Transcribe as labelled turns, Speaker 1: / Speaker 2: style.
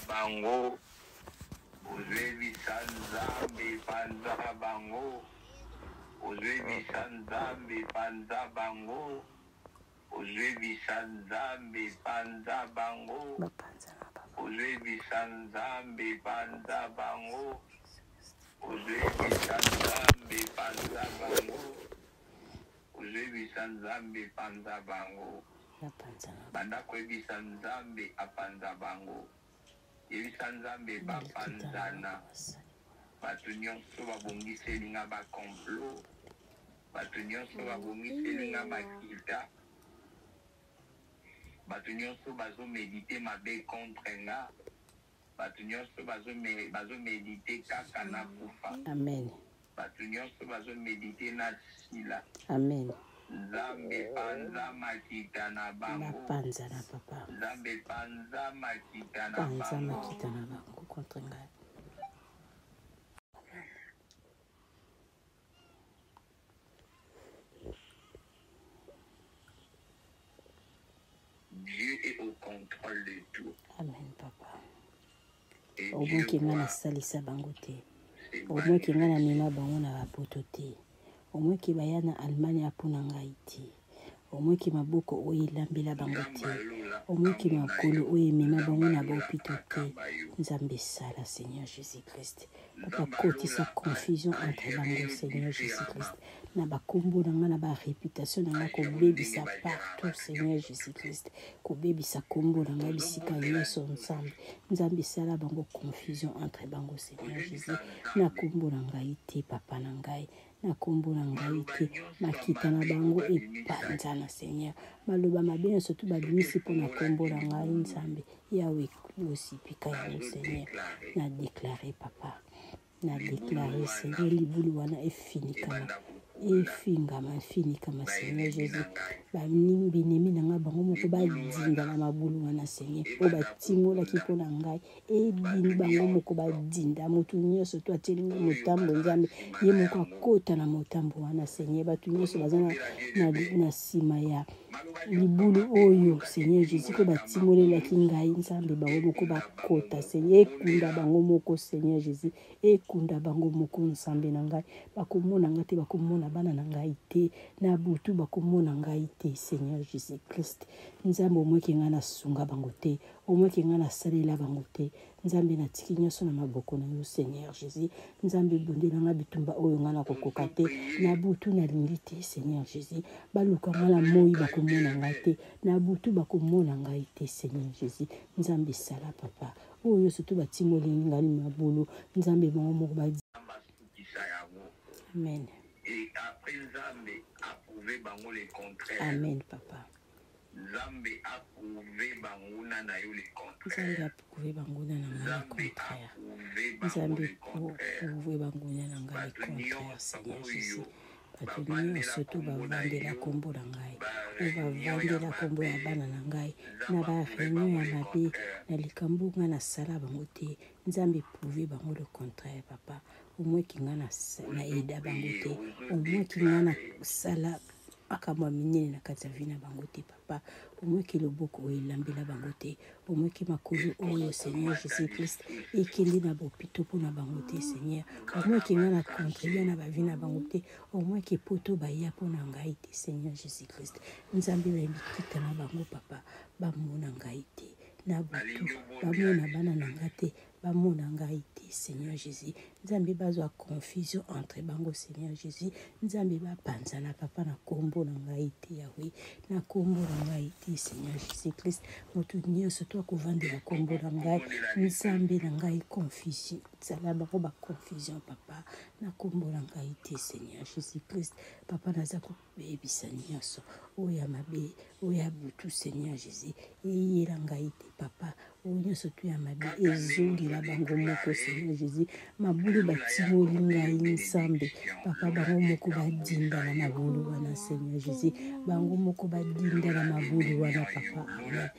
Speaker 1: Bango, Ozevi Sanzambe Panza Bango, Ozevi Sanzambe Panza Bango, Ozevi Sanzambe Panza Bango, Ozevi Sanzambe Panza Bango, Ozevi Sanzambe Panza Bango, Ozevi Sanzambe Panza Bango, Banda Kwebi Sanzambe Apanza Bango. Sanzambe bapanzana batu nyonso babongiselinga bakomplo batu nyonso babongiselinga bakita batu nyonso bazomedite mabe contre nga batu nyonso bazomedite kaka na kufa. Amen. Batu nyonso bazomedite na sila. Amen. Nzambe panza makita na bango. Panza na papa. Nzambe panza makita na bango. Panza makita na bango contre ngai. Dieu est au contrôle de tout. Amen papa. Au moins qu'il ngana salisa bango te. Au moins qu'il ngana mima bango na bapoto te. Au moins qu'il baya na Allemagne apona ngai te. Au moins qu'il maboko oye lambela bango te. Au moins qu'il makolo oye mima bango na bopito te. Nzambe sala Seigneur Jésus-Christ. Papa côté sa confusion entre bango Seigneur Jésus-Christ. Na bakombo na nga na ba réputation na nga ko bebisa partout Seigneur Jésus-Christ. Ko bebisa kombo na nga bisika nyonso ensemble. Nzambe sala bango confusion entre bango Seigneur Jésus. Na kombo na ngai te papa na ngai. Na kombo na ngai te makita na bango epanza na Seigneur. Maloba mabe surtout babimisi po na kombo na ngai Nzambe. Yawe aussi pika yango Seigneur. Na déclarer papa. Na déclarer Seigneur libulu wana efinikama. Efingama finikama Seigneur Jésus. Banimbi nemi na nga bango moko badinda na mabulu wana Seigneur. O batimola kipo na ngai. Edini bango moko badinda motu nyonso to atelinga motambo Nzambe. Ye moko akota na motambo wana Seigneur. Batu nyonso bazana na sima ya libulu oyo Seigneur Jésus ko batimolela ki ngai Nzambe bango moko bakota Seigneur. Ekunda bango moko Seigneur Jésus. Ekunda bango moko Nzambe na ngai. Bakomona ngate bakomona bana na ngai te. Na butu bakomona ngai te Seigneur Jésus-Christ. Nzambe omwe ki nga na sunga bango te. Omwe ki nga na salela bango te. Nzambe na tiki nyonso na maboko na yo Seigneur Jésus. Nzambe bondela nga bitumba oyo nga na kokoka te. Na butu na lingi te Seigneur Jésus. Baluka nga na moi bakomona ngai te. Na butu bakomona ngai te Seigneur Jésus. Nzambe sala papa. Oyo surtout batimoli ngali mabulu. Nzambe bango moko badi. Amen. Et après Nzambe approuvé bango le contraire. Amen papa. Nzambe approuvé bango na yo le contraire. Nzambe approuvé bango na le contraire. Nzambe approuvé bango na le contraire Seigneur Jésus. Batu surtout bavandela kombo na ngai. Bavandela kombo ya bana na ngai. Na ba réunion ya mabe na likambo nga na sala bango te. Nzambe approuvé bango le contraire papa. Au moins qu'il y a na eda bangote, au moins qu'il y a na sala akamwa minene na katavina bangote papa, au moins qu'il y a beaucoup elambela bangote, au moins qu'il makulu oyo Seigneur Jésus-Christ et qu'il y a na bopito pour na bangote Seigneur, au moins qu'il y a na contribuer na bavina bangote, au moins qu'il poto baya pour na ngaite Seigneur Jésus-Christ. Nzambe ba bikita na bango papa, ba mona ngaite na butu, ba mona bana na ngate. Bamona ngai te Seigneur Jésus. Nzambe bazwa confusion entre bango Seigneur Jésus. Nzambe bapanza na papa na kombo na ngai te Yahweh. Na kombo na ngai te Seigneur Jésus-Christ. Motu nyonso to kovandela kombo na ngai. Nzambe na ngai confusion. Zala bango ba confusion papa. Na kombo na ngai te Seigneur Jésus-Christ. Papa naza ko bebisa nyonso. Oya mabe, oya butu Seigneur Jésus. Eyela ngai te papa. Oyo surtout ya mabe ezongi la bango moko Seigneur Jésus. Mabulu batimoli ngai Nzambe. Papa bango moko badinda na mabulu wana Seigneur Jésus. Bango moko badinda na mabulu wana papa. Amen.